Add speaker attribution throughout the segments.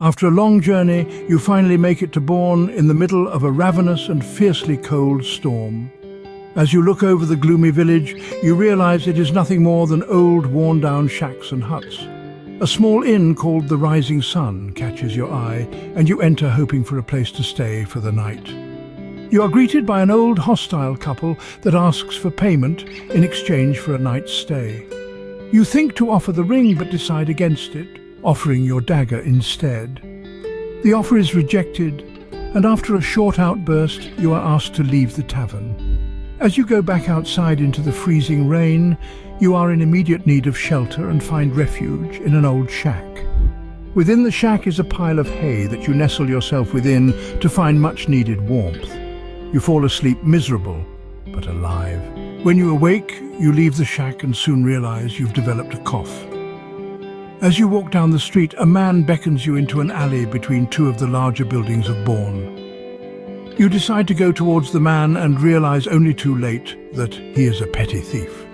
Speaker 1: After a long journey, you finally make it to Bourne in the middle of a ravenous and fiercely cold storm. As you look over the gloomy village, you realize it is nothing more than old, worn-down shacks and huts. A small inn called the Rising Sun catches your eye, and you enter hoping for a place to stay for the night. You are greeted by an old, hostile couple that asks for payment in exchange for a night's stay. You think to offer the ring but decide against it, offering your dagger instead. The offer is rejected, and after a short outburst, you are asked to leave the tavern. As you go back outside into the freezing rain, you are in immediate need of shelter and find refuge in an old shack. Within the shack is a pile of hay that you nestle yourself within to find much-needed warmth. You fall asleep miserable, but alive. When you awake, you leave the shack and soon realize you've developed a cough. As you walk down the street, a man beckons you into an alley between two of the larger buildings of Bourne. You decide to go towards the man and realize only too late that he is a petty thief.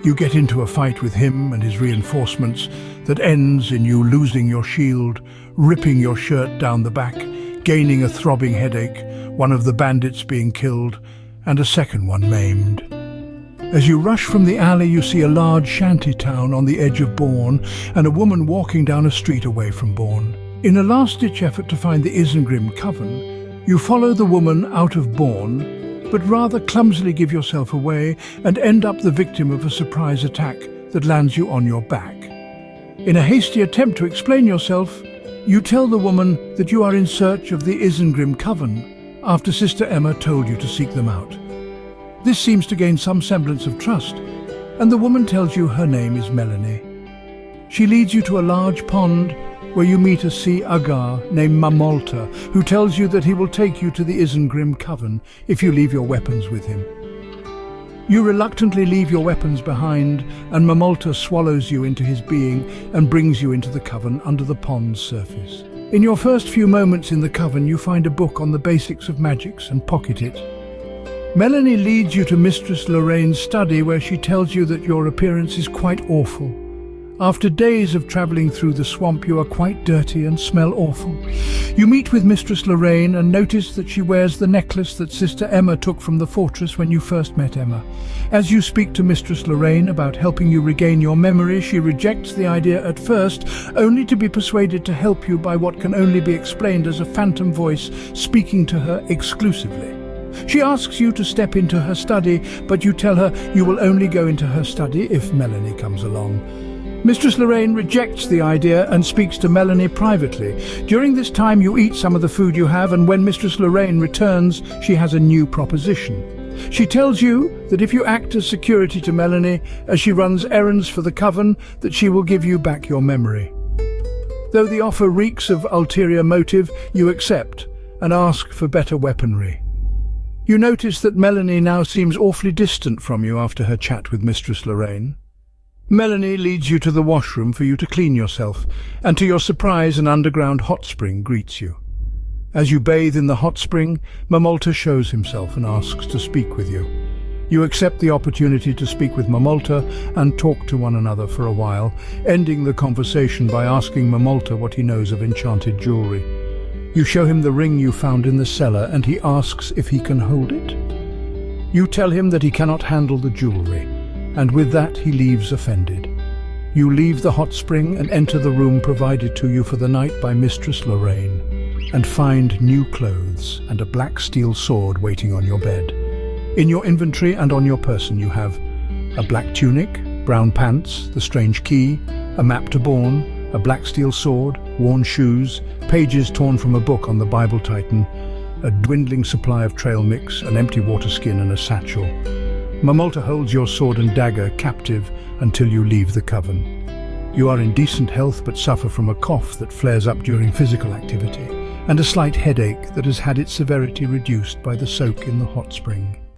Speaker 1: You get into a fight with him and his reinforcements that ends in you losing your shield, ripping your shirt down the back, gaining a throbbing headache, one of the bandits being killed, and a second one maimed. As you rush from the alley, you see a large shanty town on the edge of Bourne and a woman walking down a street away from Bourne. In a last-ditch effort to find the Izengrim Coven, you follow the woman out of Bourne, but rather clumsily give yourself away and end up the victim of a surprise attack that lands you on your back. In a hasty attempt to explain yourself, you tell the woman that you are in search of the Izengrim Coven after Sister Emma told you to seek them out. This seems to gain some semblance of trust, and the woman tells you her name is Melanie. She leads you to a large pond where you meet a sea agar named Mamolta, who tells you that he will take you to the Izengrim Coven if you leave your weapons with him. You reluctantly leave your weapons behind, and Mamolta swallows you into his being and brings you into the coven under the pond's surface. In your first few moments in the coven, you find a book on the basics of magics and pocket it. Melanie leads you to Mistress Lorain's study, where she tells you that your appearance is quite awful. After days of travelling through the swamp, you are quite dirty and smell awful. You meet with Mistress Lorain and notice that she wears the necklace that Sister Emma took from the fortress when you first met Emma. As you speak to Mistress Lorain about helping you regain your memory, she rejects the idea at first, only to be persuaded to help you by what can only be explained as a phantom voice speaking to her exclusively. She asks you to step into her study, but you tell her you will only go into her study if Melanie comes along. Mistress Lorain rejects the idea and speaks to Melanie privately. During this time you eat some of the food you have, and when Mistress Lorain returns, she has a new proposition. She tells you that if you act as security to Melanie as she runs errands for the coven, that she will give you back your memory. Though the offer reeks of ulterior motive, you accept and ask for better weaponry. You notice that Melanie now seems awfully distant from you after her chat with Mistress Lorain. Melanie leads you to the washroom for you to clean yourself, and to your surprise an underground hot spring greets you. As you bathe in the hot spring, Mamolta shows himself and asks to speak with you. You accept the opportunity to speak with Mamolta and talk to one another for a while, ending the conversation by asking Mamolta what he knows of enchanted jewelry. You show him the ring you found in the cellar, and he asks if he can hold it. You tell him that he cannot handle the jewelry, and with that he leaves offended. You leave the hot spring and enter the room provided to you for the night by Mistress Lorain, and find new clothes and a black steel sword waiting on your bed. In your inventory and on your person you have a black tunic, brown pants, the strange key, a map to Bourne, a black steel sword, worn shoes, pages torn from a book on the Bible Titan, a dwindling supply of trail mix, an empty water skin and a satchel. Mamolta holds your sword and dagger captive until you leave the coven. You are in decent health but suffer from a cough that flares up during physical activity, and a slight headache that has had its severity reduced by the soak in the hot spring.